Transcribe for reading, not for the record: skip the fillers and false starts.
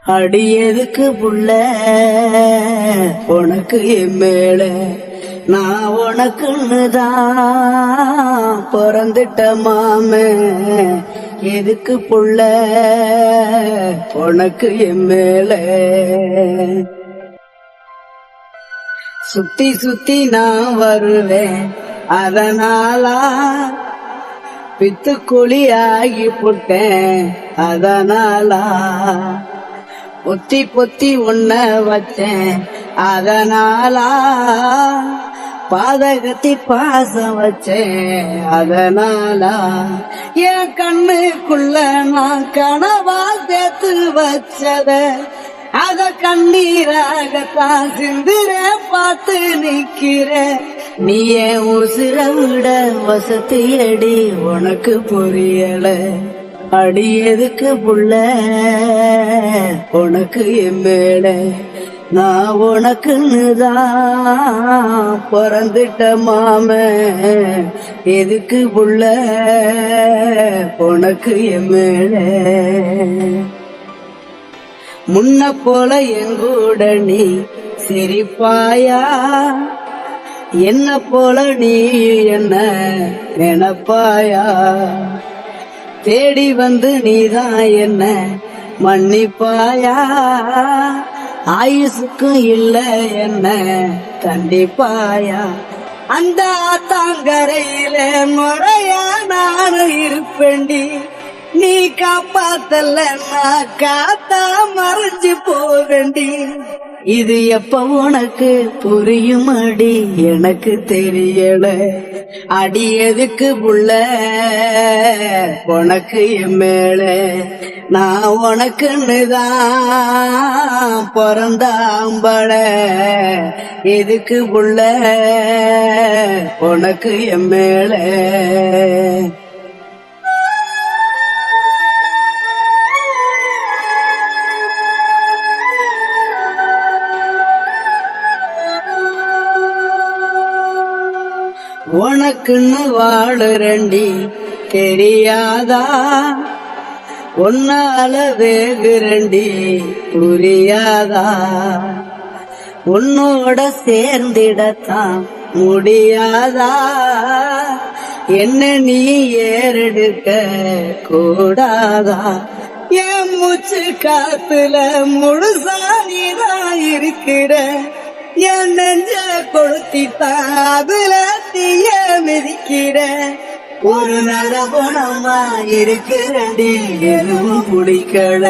அடியதுக்கு புள்ள உனக்கு என் மேல நான் உனக்குன்னுதான் பிறந்துட்ட மாமே. எதுக்கு புள்ள உனக்கு என் மேல சுத்தி சுத்தி நான் வருவேன் அதனாலா பித்துக்குழி ஆகி புட்டேன் அதனாலா பொத்தி பொத்தி உன்ன வச்சேன் அதனாலா பாதகத்தி பாசம் வச்சேன் அதனாலா என் கண்ணுக்குள்ள நான் கனவா சேர்த்து வச்சத அத கண்ணீராகத்தான் சிந்துற பார்த்து நிக்கிற. நீ என் உசிர விட வசதியடி உனக்கு புரியல. அடியதுக்கு புள்ள உனக்கு என் மேல நான் உனக்குன்னுதான் பிறந்துட்ட மாமே. எதுக்கு புள்ள உனக்கு என் மேல முன்ன போல எங்கூட நீ சிரிப்பாயா என்ன போல நீ என்ன நினைப்பாயா தேடி வந்து நீதான் என்ன மன்னிப்பாயா ஆயுசுக்கும் இல்ல என்ன கண்டிப்பாயா அந்த தாங்கரையில முறையா நானும் இருப்பேண்டி நீ காப்பாத்தல நான் காத்தா மறைஞ்சு போவேண்டி. இது எப்ப உனக்கு புரியுமடி எனக்கு தெரியல. அடியதுக்கு புள்ள உனக்கு என் மேல நான் உனக்குன்னுதான் பிறந்தாம்பட. எதுக்கு புள்ள உனக்கு என் மேல உனக்குன்னு வாழுறண்டி தெரியாதா உன்னால வேகுரண்டி புரியாதா உன்னோட சேர்ந்திடத்தான் முடியாதா என்ன நீ ஏறெடுக்க கூடாதா என் மூச்சு காத்துல முழுசா நீதான் இருக்கிற என் நெஞ்ச கொளுத்தித்தான் அதுல தீய மிதிக்கிற. ஒரு நரபணமா இருக்கிறண்டி எதுவும் பிடிக்கல.